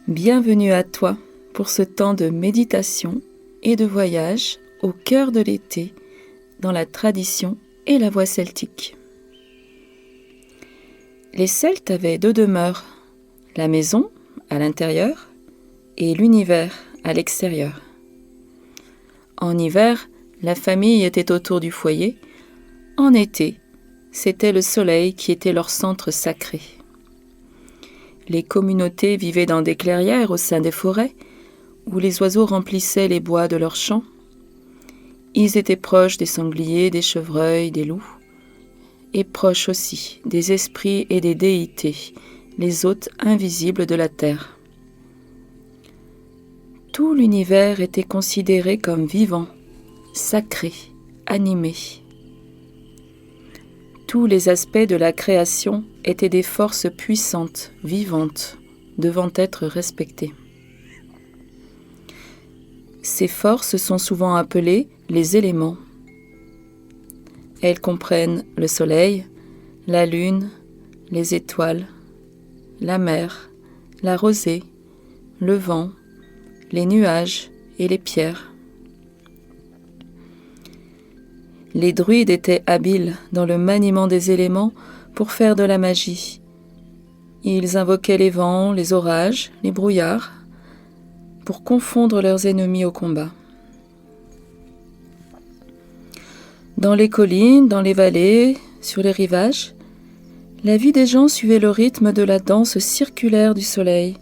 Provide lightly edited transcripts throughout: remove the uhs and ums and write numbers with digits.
Bienvenue à toi pour ce temps de méditation et de voyage au cœur de l'été dans la tradition et la voie celtique. Les Celtes avaient deux demeures, la maison à l'intérieur et l'univers à l'extérieur. En hiver, la famille était autour du foyer. En été, c'était le soleil qui était leur centre sacré. Les communautés vivaient dans des clairières au sein des forêts, où les oiseaux remplissaient les bois de leurs chants. Ils étaient proches des sangliers, des chevreuils, des loups, et proches aussi des esprits et des déités, les hôtes invisibles de la terre. Tout l'univers était considéré comme vivant, sacré, animé. Tous les aspects de la création étaient des forces puissantes, vivantes, devant être respectées. Ces forces sont souvent appelées les éléments. Elles comprennent le soleil, la lune, les étoiles, la mer, la rosée, le vent, les nuages et les pierres. Les druides étaient habiles dans le maniement des éléments pour faire de la magie. Ils invoquaient les vents, les orages, les brouillards, pour confondre leurs ennemis au combat. Dans les collines, dans les vallées, sur les rivages, la vie des gens suivait le rythme de la danse circulaire du soleil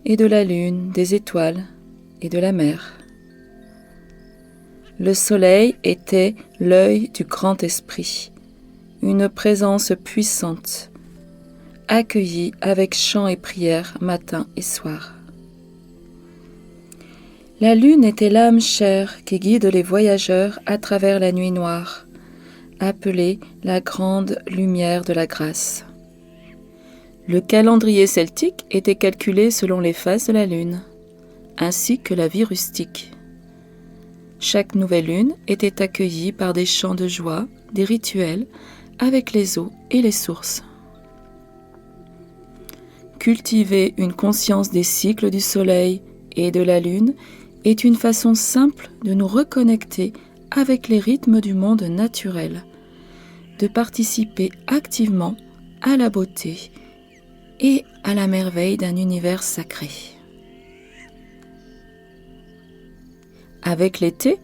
et de la lune, des étoiles et de la mer. Le soleil était l'œil du grand esprit, une présence puissante, accueillie avec chants et prières matin et soir. La lune était l'âme chère qui guide les voyageurs à travers la nuit noire, appelée la grande lumière de la grâce. Le calendrier celtique était calculé selon les phases de la lune, ainsi que la vie rustique. Chaque nouvelle lune était accueillie par des chants de joie, des rituels avec les eaux et les sources. Cultiver une conscience des cycles du soleil et de la lune est une façon simple de nous reconnecter avec les rythmes du monde naturel, de participer activement à la beauté et à la merveille d'un univers sacré. Avec l'été,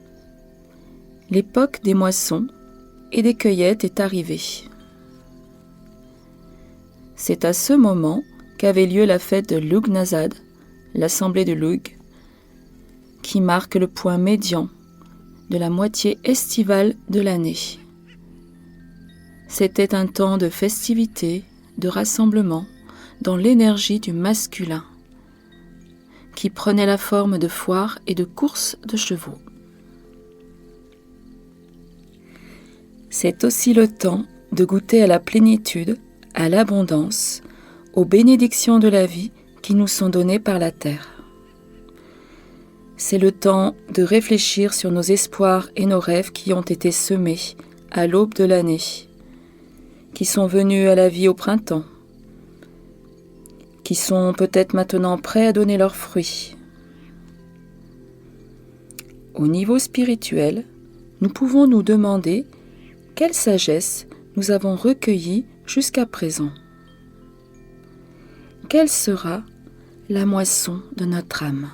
l'époque des moissons et des cueillettes est arrivée. C'est à ce moment qu'avait lieu la fête de Lugnasad, l'assemblée de Lugh, qui marque le point médian de la moitié estivale de l'année. C'était un temps de festivité, de rassemblement dans l'énergie du masculin, qui prenait la forme de foires et de courses de chevaux. C'est aussi le temps de goûter à la plénitude, à l'abondance, aux bénédictions de la vie qui nous sont données par la terre. C'est le temps de réfléchir sur nos espoirs et nos rêves qui ont été semés à l'aube de l'année, qui sont venus à la vie au printemps, qui sont peut-être maintenant prêts à donner leurs fruits. Au niveau spirituel, nous pouvons nous demander quelle sagesse nous avons recueillie jusqu'à présent. Quelle sera la moisson de notre âme ?